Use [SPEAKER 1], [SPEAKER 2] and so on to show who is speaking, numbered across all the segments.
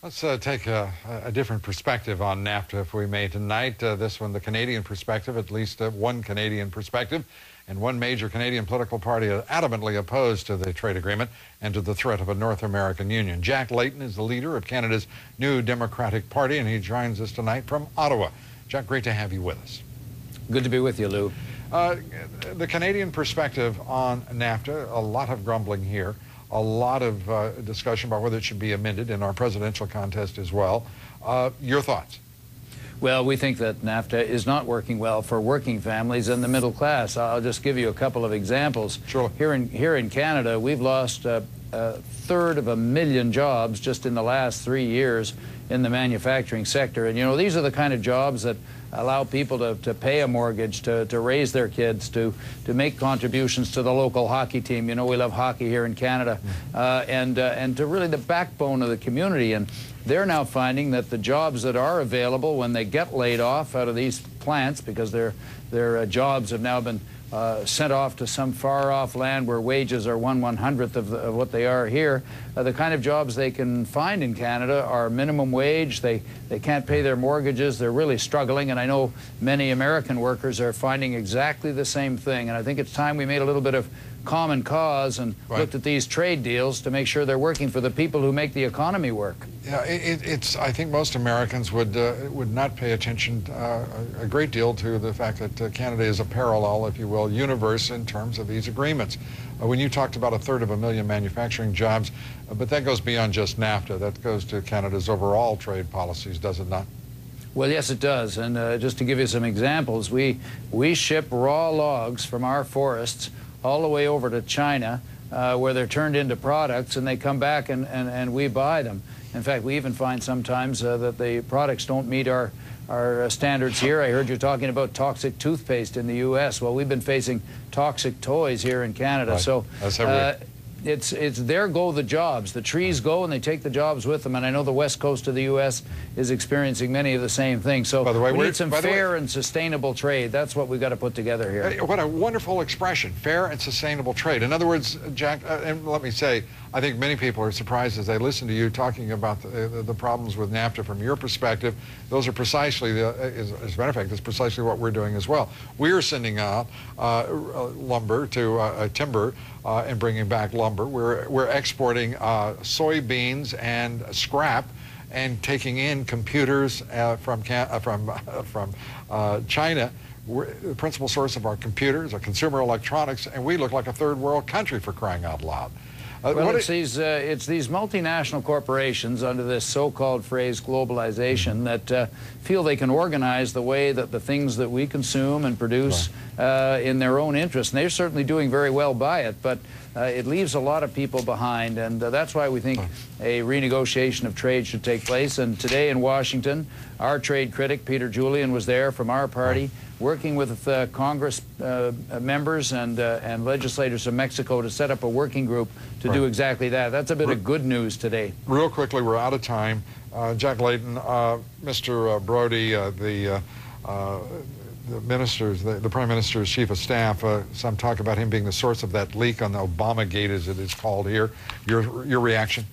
[SPEAKER 1] Let's take a different perspective on NAFTA, if we may, tonight. This one, the Canadian perspective, at least one Canadian perspective, and one major Canadian political party adamantly opposed to the trade agreement and to the threat of a North American union. Jack Layton is the leader of Canada's new Democratic Party, and he joins us tonight from Ottawa. Jack, great to have you with us.
[SPEAKER 2] Good to be with you, Lou.
[SPEAKER 1] The Canadian perspective on NAFTA, a lot of grumbling here. A lot of discussion about whether it should be amended in our presidential contest as well. Your thoughts?
[SPEAKER 2] Well, we think that NAFTA is not working well for working families and the middle class. I'll just give you a couple of examples.
[SPEAKER 1] Sure.
[SPEAKER 2] Here in Canada, we've lost a third of a million jobs just in the last 3 years in the manufacturing sector. And, you know, these are the kind of jobs that allow people to pay a mortgage, to raise their kids, to make contributions to the local hockey team. You know, we love hockey here in Canada, and to really the backbone of the community. And they're now finding that the jobs that are available when they get laid off out of these plants, because their jobs have now been sent off to some far-off land where wages are 1/100th of what they are here. The kind of jobs they can find in Canada are minimum wage. They can't pay their mortgages. They're really struggling, and I know many American workers are finding exactly the same thing. And I think it's time we made a little bit of common cause and looked at these trade deals to make sure they're working for the people who make the economy work.
[SPEAKER 1] Yeah, I think most Americans would not pay attention a great deal to the fact that Canada is a parallel, if you will, universe in terms of these agreements. When you talked about a third of a million manufacturing jobs, but that goes beyond just NAFTA. That goes to Canada's overall trade policies, does it not?
[SPEAKER 2] Well, yes, it does. And just to give you some examples, we ship raw logs from our forests all the way over to China, where they're turned into products, and they come back and we buy them. In fact, we even find sometimes that the products don't meet our standards here. I heard you talking about toxic toothpaste in the U.S. Well, we've been facing toxic toys here in Canada.
[SPEAKER 1] Right.
[SPEAKER 2] So it's there go the jobs. The trees go and they take the jobs with them. And I know the west coast of the U.S. is experiencing many of the same things. So we need some fair and sustainable trade. That's what we've got to put together here.
[SPEAKER 1] What a wonderful expression, fair and sustainable trade. In other words, Jack, and let me say, I think many people are surprised as they listen to you talking about the problems with NAFTA from your perspective. Those are precisely, as a matter of fact, that's precisely what we're doing as well. We're sending out lumber to timber and bringing back lumber. We're exporting soybeans and scrap and taking in computers from China. We're the principal source of our computers, our consumer electronics, and we look like a third world country, for crying out loud.
[SPEAKER 2] Well, it's these multinational corporations under this so-called phrase globalization that feel they can organize the way that the things that we consume and produce in their own interest. And they're certainly doing very well by it, but it leaves a lot of people behind, and that's why we think a renegotiation of trade should take place. And today in Washington, our trade critic, Peter Julian, was there from our party, working with Congress members and legislators of Mexico to set up a working group to do exactly that. That's a bit of good news today. Real
[SPEAKER 1] quickly, we're out of time. Jack Layton, Mr. Brody, the Prime Minister's Chief of Staff, some talk about him being the source of that leak on the Obamagate, as it is called here. Your reaction?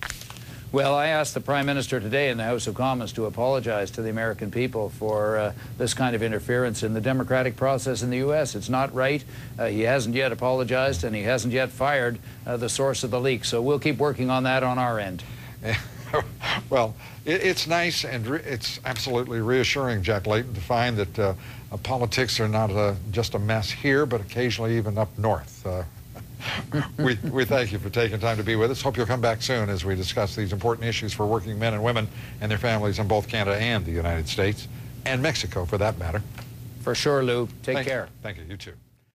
[SPEAKER 2] Well, I asked the Prime Minister today in the House of Commons to apologize to the American people for this kind of interference in the democratic process in the U.S. It's not right. He hasn't yet apologized, and he hasn't yet fired the source of the leak. So we'll keep working on that on our end.
[SPEAKER 1] Well, it's nice and it's absolutely reassuring, Jack Layton, to find that politics are not just a mess here, but occasionally even up north. We thank you for taking time to be with us. Hope you'll come back soon as we discuss these important issues for working men and women and their families in both Canada and the United States, and Mexico, for that matter.
[SPEAKER 2] For sure, Lou. Take care.
[SPEAKER 1] Thank you. You too.